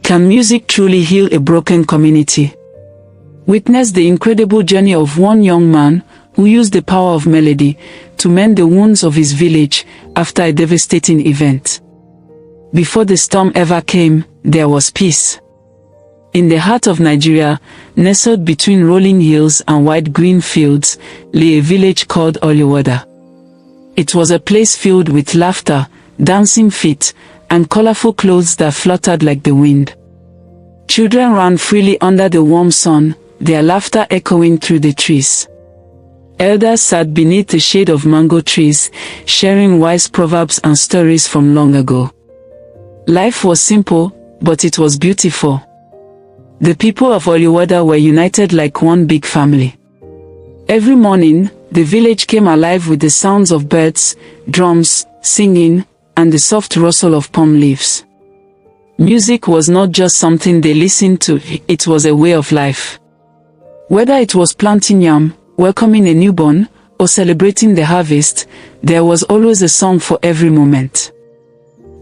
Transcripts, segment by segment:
Can music truly heal a broken community? Witness the incredible journey of one young man who used the power of melody to mend the wounds of his village after a devastating event. Before the storm ever came, there was peace. In the heart of Nigeria, nestled between rolling hills and wide green fields, lay a village called Oluwada. It was a place filled with laughter, dancing feet, and colorful clothes that fluttered like the wind. Children ran freely under the warm sun, their laughter echoing through the trees. Elders sat beneath the shade of mango trees, sharing wise proverbs and stories from long ago. Life was simple, but it was beautiful. The people of Oluwada were united like one big family. Every morning, the village came alive with the sounds of birds, drums, singing, and the soft rustle of palm leaves. Music was not just something they listened to, it was a way of life. Whether it was planting yam, welcoming a newborn, or celebrating the harvest, there was always a song for every moment.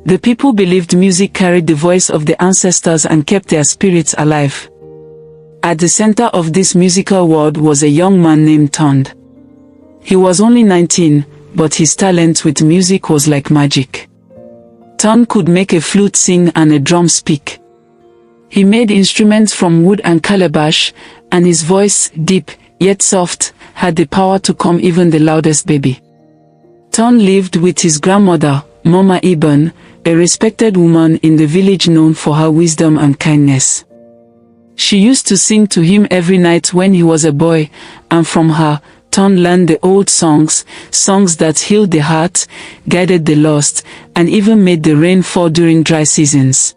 The people believed music carried the voice of the ancestors and kept their spirits alive. At the center of this musical world was a young man named Tond. He was only 19, but his talent with music was like magic. Tond could make a flute sing and a drum speak. He made instruments from wood and calabash, and his voice, deep yet soft, had the power to calm even the loudest baby. Tond lived with his grandmother, Mama Ibn, a respected woman in the village known for her wisdom and kindness. She used to sing to him every night when he was a boy, and from her, Tond learned the old songs that healed the heart, guided the lost, and even made the rain fall during dry seasons.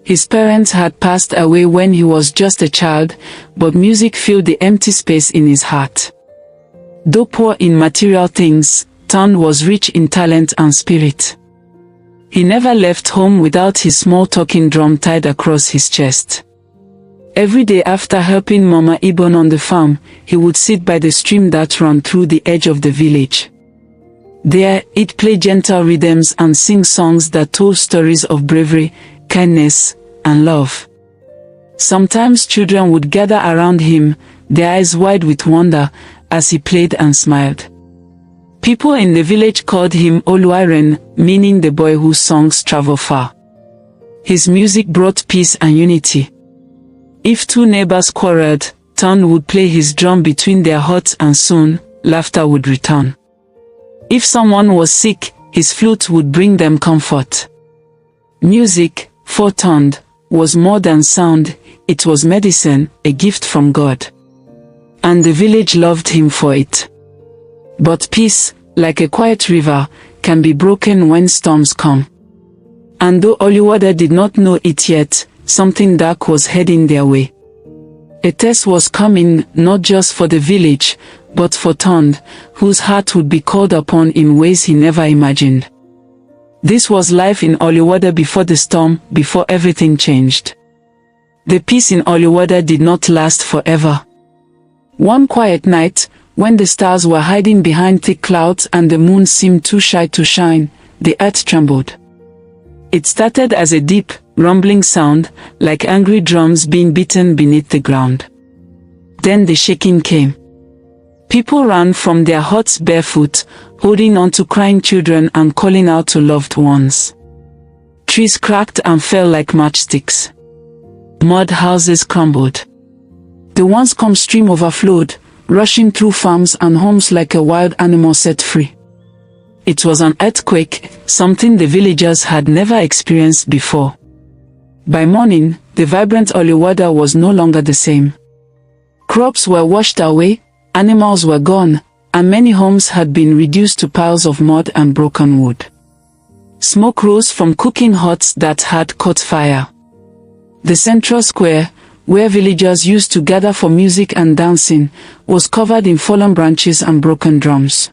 His parents had passed away when he was just a child, but music filled the empty space in his heart. Though poor in material things, Tond was rich in talent and spirit. He never left home without his small talking drum tied across his chest. Every day after helping Mama Ibon on the farm, he would sit by the stream that ran through the edge of the village. There, he'd play gentle rhythms and sing songs that told stories of bravery, kindness, and love. Sometimes children would gather around him, their eyes wide with wonder, as he played and smiled. People in the village called him Oluwaren, meaning the boy whose songs travel far. His music brought peace and unity. If two neighbors quarreled, Tond would play his drum between their huts and soon, laughter would return. If someone was sick, his flute would bring them comfort. Music, for Tond, was more than sound, it was medicine, a gift from God. And the village loved him for it. But peace, like a quiet river, can be broken when storms come. And though Oluwada did not know it yet, something dark was heading their way. A test was coming, not just for the village, but for Tond, whose heart would be called upon in ways he never imagined. This was life in Oluwada before the storm, before everything changed. The peace in Oluwada did not last forever. One quiet night, when the stars were hiding behind thick clouds and the moon seemed too shy to shine, the earth trembled. It started as a deep, rumbling sound, like angry drums being beaten beneath the ground. Then the shaking came. People ran from their huts barefoot, holding on to crying children and calling out to loved ones. Trees cracked and fell like matchsticks. Mud houses crumbled. The once-calm stream overflowed, rushing through farms and homes like a wild animal set free. It was an earthquake, something the villagers had never experienced before. By morning, the vibrant Oluwada was no longer the same. Crops were washed away, animals were gone, and many homes had been reduced to piles of mud and broken wood. Smoke rose from cooking huts that had caught fire. The central square, where villagers used to gather for music and dancing, was covered in fallen branches and broken drums.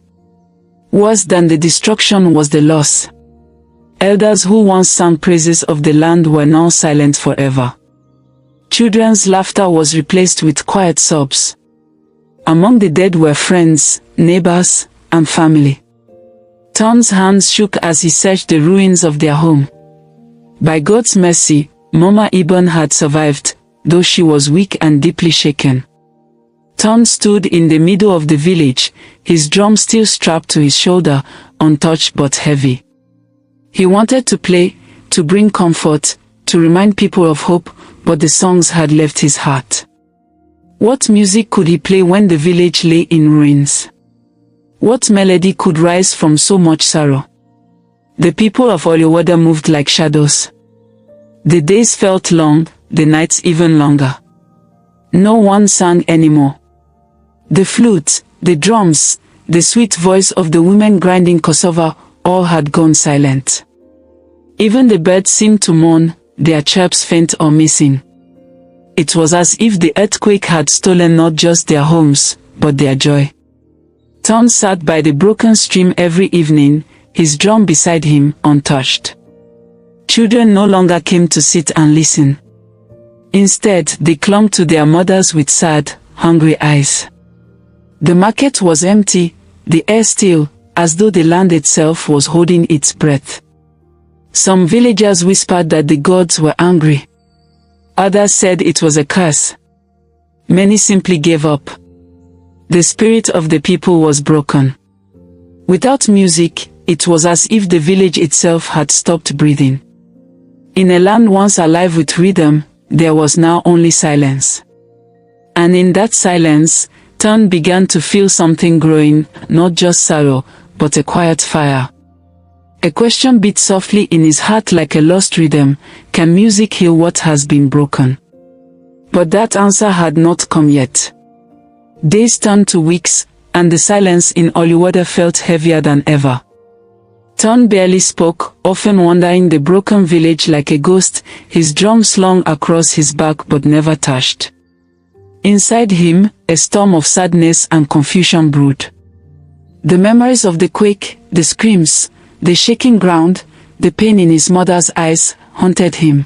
Worse than the destruction was the loss. Elders who once sang praises of the land were now silent forever. Children's laughter was replaced with quiet sobs. Among the dead were friends, neighbors, and family. Tond's hands shook as he searched the ruins of their home. By God's mercy, Mama Ibn had survived, though she was weak and deeply shaken. Ton stood in the middle of the village, his drum still strapped to his shoulder, untouched but heavy. He wanted to play, to bring comfort, to remind people of hope, but the songs had left his heart. What music could he play when the village lay in ruins? What melody could rise from so much sorrow? The people of Oluwada moved like shadows. The days felt long, the nights even longer. No one sang anymore. The flute, the drums, the sweet voice of the women grinding cassava, all had gone silent. Even the birds seemed to mourn, their chirps faint or missing. It was as if the earthquake had stolen not just their homes, but their joy. Ton sat by the broken stream every evening, his drum beside him, untouched. Children no longer came to sit and listen. Instead, they clung to their mothers with sad, hungry eyes. The market was empty, the air still, as though the land itself was holding its breath. Some villagers whispered that the gods were angry. Others said it was a curse. Many simply gave up. The spirit of the people was broken. Without music, it was as if the village itself had stopped breathing. In a land once alive with rhythm, there was now only silence. And in that silence, Ton began to feel something growing, not just sorrow, but a quiet fire. A question beat softly in his heart like a lost rhythm: can music heal what has been broken? But that answer had not come yet. Days turned to weeks, and the silence in Oluwada felt heavier than ever. Ton barely spoke, often wandering the broken village like a ghost, his drum slung across his back but never touched. Inside him, a storm of sadness and confusion brewed. The memories of the quake, the screams, the shaking ground, the pain in his mother's eyes, haunted him.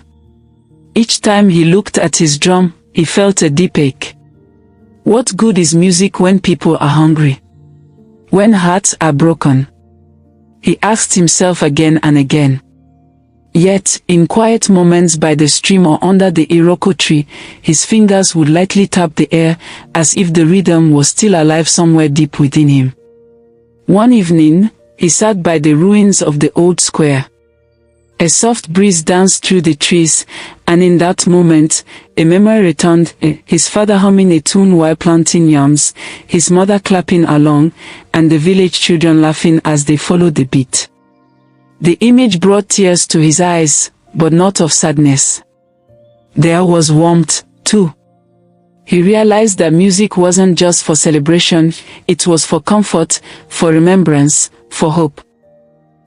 Each time he looked at his drum, he felt a deep ache. What good is music when people are hungry? When hearts are broken? He asked himself again and again. Yet, in quiet moments by the stream or under the iroko tree, his fingers would lightly tap the air, as if the rhythm was still alive somewhere deep within him. One evening, he sat by the ruins of the old square. A soft breeze danced through the trees, and in that moment, a memory returned, his father humming a tune while planting yams, his mother clapping along, and the village children laughing as they followed the beat. The image brought tears to his eyes, but not of sadness. There was warmth, too. He realized that music wasn't just for celebration, it was for comfort, for remembrance, for hope.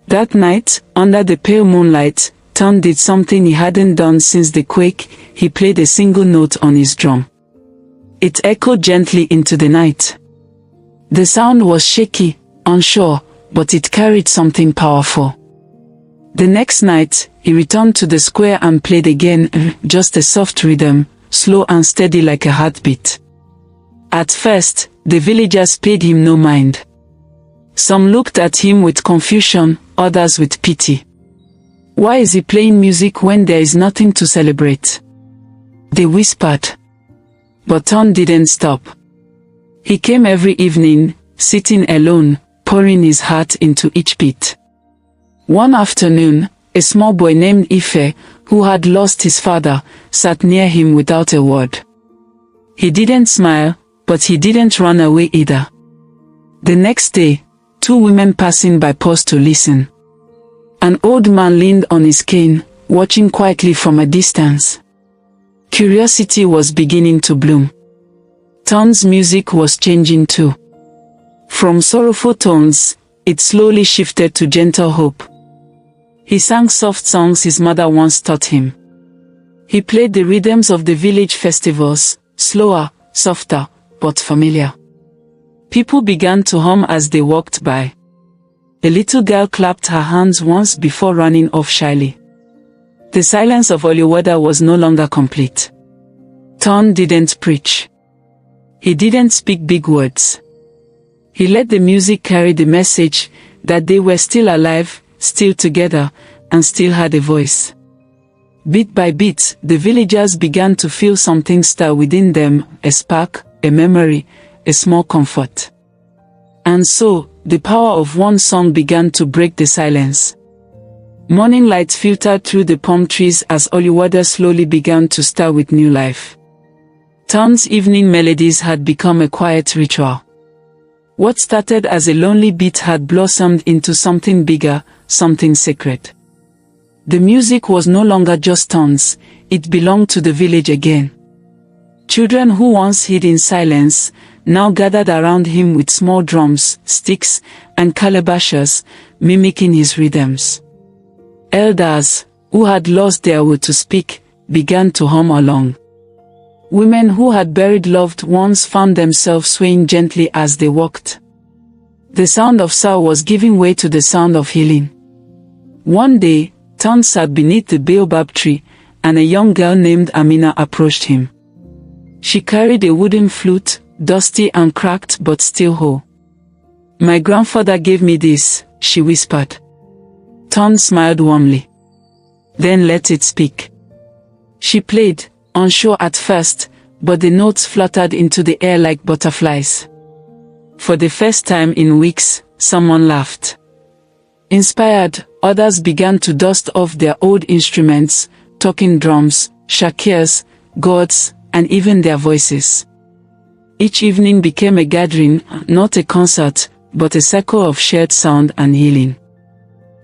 That night, under the pale moonlight, Ton did something he hadn't done since the quake. He played a single note on his drum. It echoed gently into the night. The sound was shaky, unsure, but it carried something powerful. The next night, he returned to the square and played again, just a soft rhythm, slow and steady like a heartbeat. At first, the villagers paid him no mind. Some looked at him with confusion, others with pity. Why is he playing music when there is nothing to celebrate? They whispered. But Ton didn't stop. He came every evening, sitting alone, pouring his heart into each beat. One afternoon, a small boy named Ife, who had lost his father, sat near him without a word. He didn't smile, but he didn't run away either. The next day, two women passing by paused to listen. An old man leaned on his cane, watching quietly from a distance. Curiosity was beginning to bloom. Ton's music was changing too. From sorrowful tones, it slowly shifted to gentle hope. He sang soft songs his mother once taught him. He played the rhythms of the village festivals, slower, softer, but familiar. People began to hum as they walked by. A little girl clapped her hands once before running off shyly. The silence of Oluwada was no longer complete. Ton didn't preach. He didn't speak big words. He let the music carry the message that they were still alive, still together, and still had a voice. Bit by bit, the villagers began to feel something stir within them, a spark, a memory, a small comfort. And so, the power of one song began to break the silence. Morning light filtered through the palm trees as Oluwada slowly began to stir with new life. Ton's evening melodies had become a quiet ritual. What started as a lonely beat had blossomed into something bigger, something sacred. The music was no longer just Ton's, it belonged to the village again. Children who once hid in silence, now gathered around him with small drums, sticks, and calabashes, mimicking his rhythms. Elders, who had lost their will to speak, began to hum along. Women who had buried loved ones found themselves swaying gently as they walked. The sound of sorrow was giving way to the sound of healing. One day, Ton sat beneath the baobab tree, and a young girl named Amina approached him. She carried a wooden flute, dusty and cracked but still whole. "My grandfather gave me this," she whispered. Ton smiled warmly. "Then let it speak." She played, unsure at first, but the notes fluttered into the air like butterflies. For the first time in weeks, someone laughed. Inspired, others began to dust off their old instruments, talking drums, shakirs, gourds, and even their voices. Each evening became a gathering, not a concert, but a circle of shared sound and healing.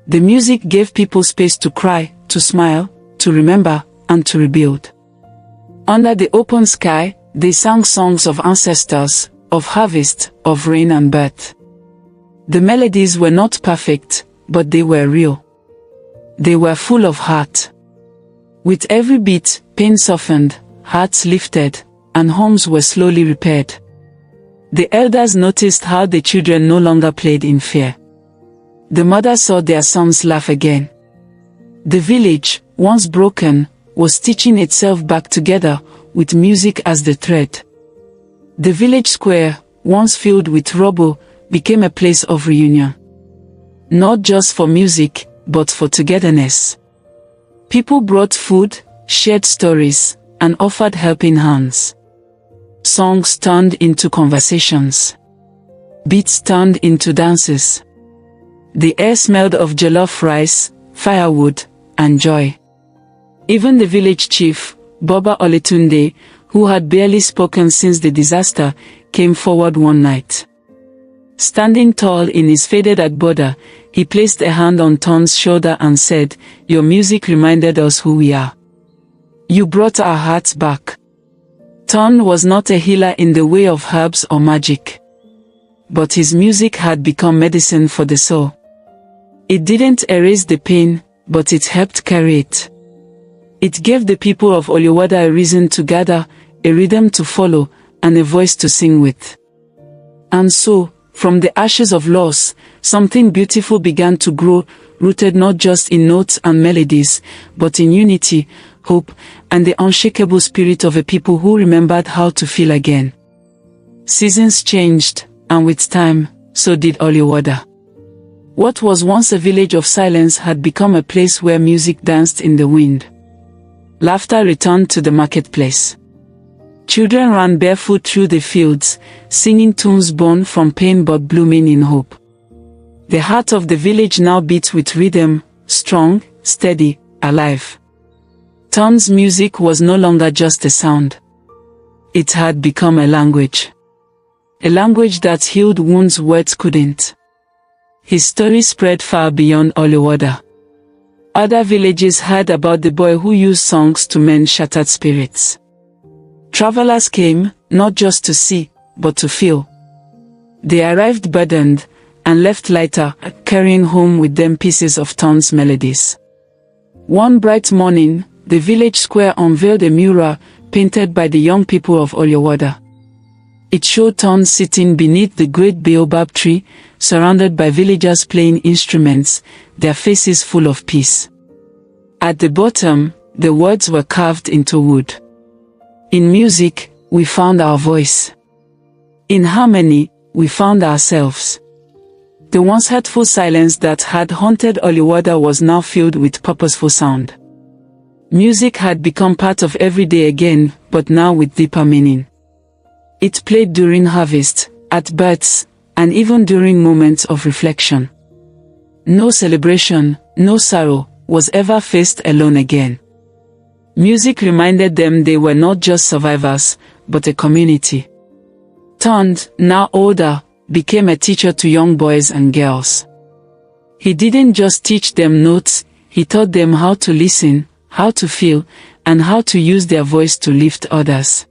The music gave people space to cry, to smile, to remember, and to rebuild. Under the open sky, they sang songs of ancestors, of harvest, of rain and birth. The melodies were not perfect, but they were real. They were full of heart. With every beat, pain softened, hearts lifted, and homes were slowly repaired. The elders noticed how the children no longer played in fear. The mothers saw their sons laugh again. The village, once broken, was stitching itself back together, with music as the thread. The village square, once filled with rubble, became a place of reunion. Not just for music, but for togetherness. People brought food, shared stories, and offered helping hands. Songs turned into conversations. Beats turned into dances. The air smelled of jollof rice, firewood, and joy. Even the village chief, Boba Oletunde, who had barely spoken since the disaster, came forward one night. Standing tall in his faded agbada, he placed a hand on Ton's shoulder and said, "Your music reminded us who we are. You brought our hearts back." Ton was not a healer in the way of herbs or magic. But his music had become medicine for the soul. It didn't erase the pain, but it helped carry it. It gave the people of Oluwada a reason to gather, a rhythm to follow, and a voice to sing with. And so, from the ashes of loss, something beautiful began to grow, rooted not just in notes and melodies, but in unity, hope, and the unshakable spirit of a people who remembered how to feel again. Seasons changed, and with time, so did Oluwada. What was once a village of silence had become a place where music danced in the wind. Laughter returned to the marketplace. Children ran barefoot through the fields, singing tunes born from pain but blooming in hope. The heart of the village now beat with rhythm, strong, steady, alive. Ton's music was no longer just a sound. It had become a language. A language that healed wounds words couldn't. His story spread far beyond Oluwada. Other villages heard about the boy who used songs to mend shattered spirits. Travelers came, not just to see, but to feel. They arrived burdened, and left lighter, carrying home with them pieces of Ton's melodies. One bright morning, the village square unveiled a mural, painted by the young people of Oluwada. It showed Ton sitting beneath the great baobab tree, surrounded by villagers playing instruments, their faces full of peace. At the bottom, the words were carved into wood. In music, we found our voice. In harmony, we found ourselves. The once hurtful silence that had haunted Oluwada was now filled with purposeful sound. Music had become part of every day again, but now with deeper meaning. It played during harvest, at births, and even during moments of reflection. No celebration, no sorrow, was ever faced alone again. Music reminded them they were not just survivors, but a community. Turned, now older, became a teacher to young boys and girls. He didn't just teach them notes, he taught them how to listen, how to feel, and how to use their voice to lift others.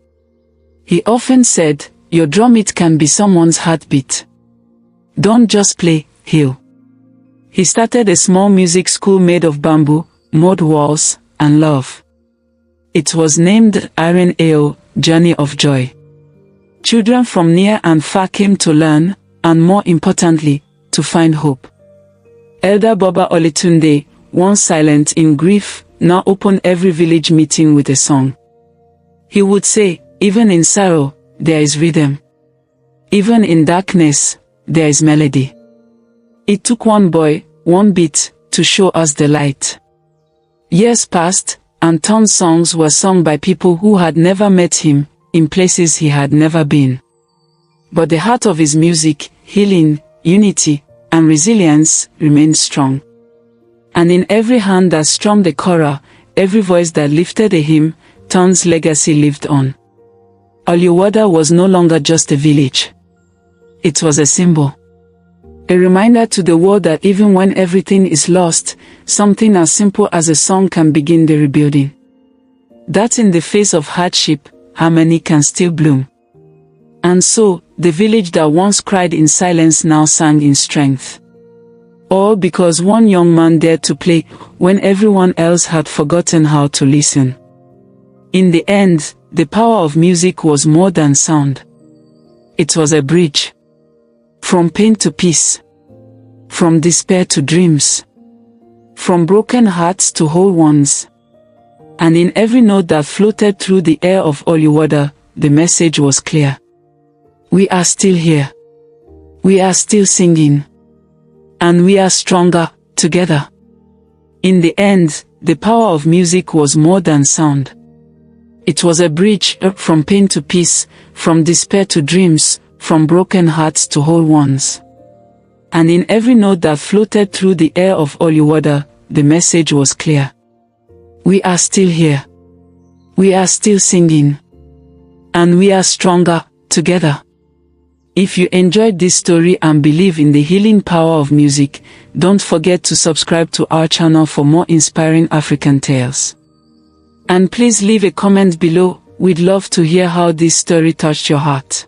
He often said, "Your drum it can be someone's heartbeat. Don't just play, heal." He started a small music school made of bamboo, mud walls, and love. It was named Iron Ale, Journey of Joy. Children from near and far came to learn, and more importantly, to find hope. Elder Baba Oletunde, once silent in grief, now opened every village meeting with a song. He would say, "Even in sorrow, there is rhythm. Even in darkness, there is melody." It took one boy, one beat, to show us the light. Years passed, and Ton's songs were sung by people who had never met him, in places he had never been. But the heart of his music, healing, unity, and resilience, remained strong. And in every hand that strummed the chorus, every voice that lifted a hymn, Ton's legacy lived on. Oluwada was no longer just a village. It was a symbol. A reminder to the world that even when everything is lost, something as simple as a song can begin the rebuilding. That in the face of hardship, harmony can still bloom. And so, the village that once cried in silence now sang in strength. All because one young man dared to play when everyone else had forgotten how to listen. In the end, the power of music was more than sound. It was a bridge. From pain to peace. From despair to dreams. From broken hearts to whole ones. And in every note that floated through the air of Oluwada, the message was clear. We are still here. We are still singing. And we are stronger, together. In the end, the power of music was more than sound. It was a bridge from pain to peace, from despair to dreams, from broken hearts to whole ones. And in every note that floated through the air of Oluwada, the message was clear. We are still here. We are still singing. And we are stronger, together. If you enjoyed this story and believe in the healing power of music, don't forget to subscribe to our channel for more inspiring African tales. And please leave a comment below, we'd love to hear how this story touched your heart.